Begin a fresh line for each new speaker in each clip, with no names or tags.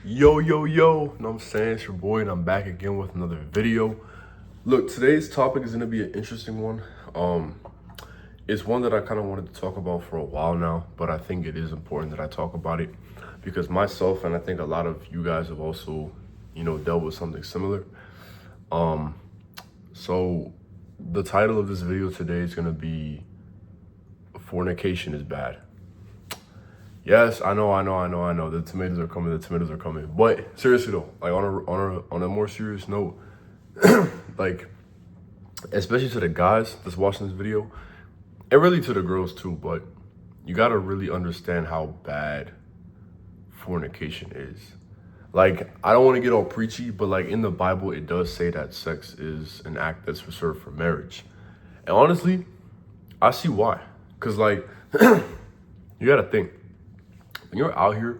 Yo, yo, yo, know what I'm saying? It's your boy, and I'm back again with another video. Look, today's topic is gonna be an interesting one. It's one that I kind of wanted to talk about for a while now, but I think it is important that I talk about it because myself, and I think a lot of you guys have also, dealt with something similar. So the title of this video today is gonna be Fornication is Bad. Yes, I know. The tomatoes are coming. But seriously though, like on a more serious note, like especially to the guys that's watching this video, and really to the girls too, but you gotta really understand how bad fornication is. Like, I don't want to get all preachy, but like in the Bible, it does say that sex is an act that's reserved for marriage. And honestly, I see why. Cause like, you gotta think. When you're out here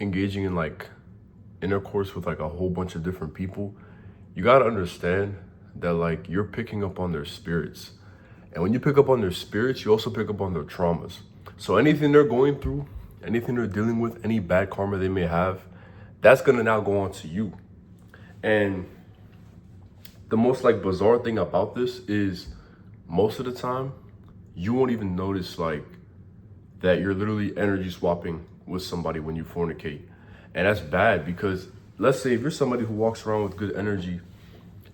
engaging in like intercourse with like a whole bunch of different people, you gotta understand that like you're picking up on their spirits. And when you pick up on their spirits, you also pick up on their traumas. So anything they're going through, anything they're dealing with, any bad karma they may have, that's gonna now go on to you. And the most like bizarre thing about this is most of the time, you won't even notice like that you're literally energy swapping with somebody when you fornicate. And that's bad because let's say if you're somebody who walks around with good energy,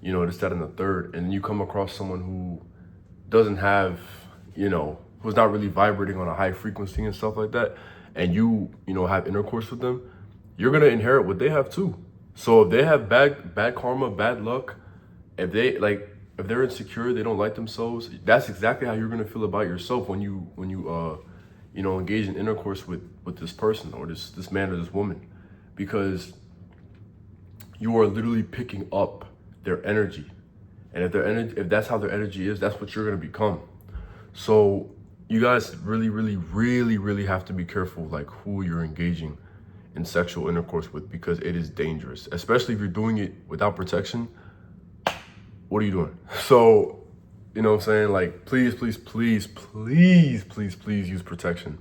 this, that, and the third, and you come across someone who doesn't have, who's not really vibrating on a high frequency and stuff like that, and you have intercourse with them, you're gonna inherit what they have too. So if they have bad karma, bad luck, if they're insecure, they don't like themselves, that's exactly how you're gonna feel about yourself when you engage in intercourse with this person or this man or this woman, because you are literally picking up their energy. And if that's how their energy is, that's what you're going to become. So you guys really have to be careful like who you're engaging in sexual intercourse with, because it is dangerous, especially if you're doing it without protection. What are you doing? So, you know what I'm saying? Like, please use protection,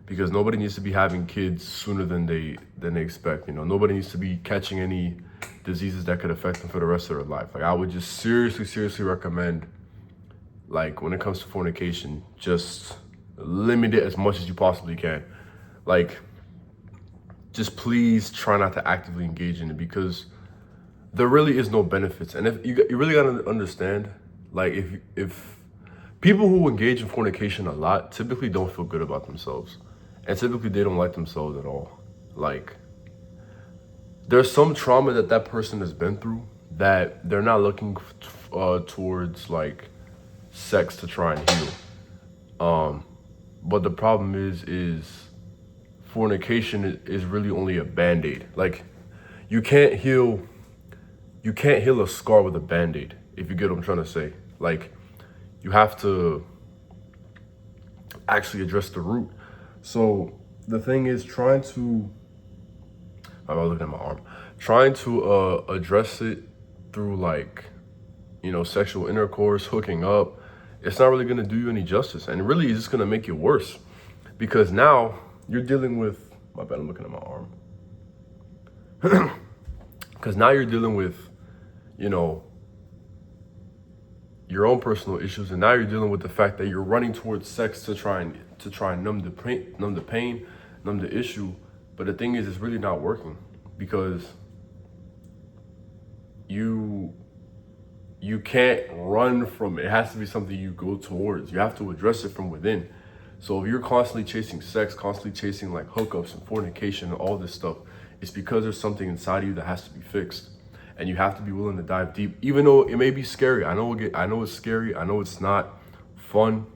because nobody needs to be having kids sooner than they expect. Nobody needs to be catching any diseases that could affect them for the rest of their life. Like, I would just seriously recommend, like, when it comes to fornication, just limit it as much as you possibly can. Like, just please try not to actively engage in it, because there really is no benefits. And if you really gotta understand, like, if people who engage in fornication a lot typically don't feel good about themselves, and typically they don't like themselves at all. Like, there's some trauma that person has been through that they're not looking towards like sex to try and heal. But the problem is fornication is really only a band-aid. Like, you can't heal a scar with a band-aid, if you get what I'm trying to say. Like, you have to actually address the root. So the thing is, I'm looking at my arm, trying to address it through like, sexual intercourse, hooking up, it's not really gonna do you any justice, and really it's just gonna make it worse, because now you're dealing with, my bad, I'm looking at my arm, because now you're dealing with, your own personal issues, and now you're dealing with the fact that you're running towards sex to try and numb the pain, numb the issue. But the thing is, it's really not working, because you can't run from it. It has to be something you go towards. You have to address it from within. So if you're constantly chasing sex, constantly chasing like hookups and fornication and all this stuff, it's because there's something inside of you that has to be fixed. And you have to be willing to dive deep, even though it may be scary. I know it's scary. I know it's not fun.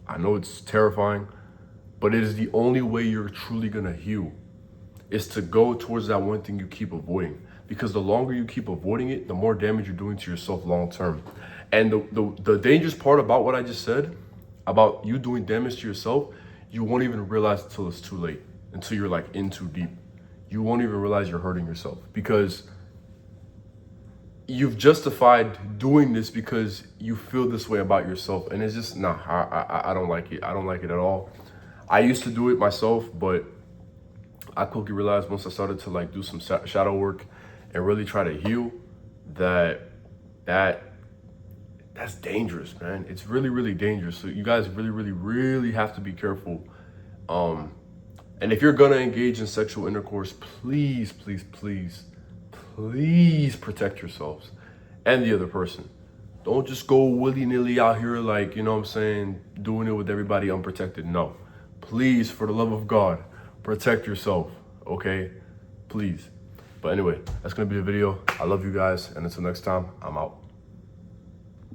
I know it's terrifying, but it is the only way you're truly gonna heal, is to go towards that one thing you keep avoiding. Because the longer you keep avoiding it, the more damage you're doing to yourself long term. And the dangerous part about what I just said, about you doing damage to yourself, you won't even realize until it's too late, until you're like in too deep. You won't even realize you're hurting yourself, because you've justified doing this because you feel this way about yourself. And it's just, nah, I don't like it. I don't like it at all. I used to do it myself, but I quickly realized once I started to like do some shadow work and really try to heal that's dangerous, man. It's really, really dangerous. So you guys really, really, really have to be careful. And if you're gonna engage in sexual intercourse, please, please, please, please protect yourselves and the other person. Don't just go willy-nilly out here like, you know what I'm saying, doing it with everybody unprotected. No. Please, for the love of God, protect yourself, okay? Please. But anyway, that's gonna be the video. I love you guys, and until next time, I'm out.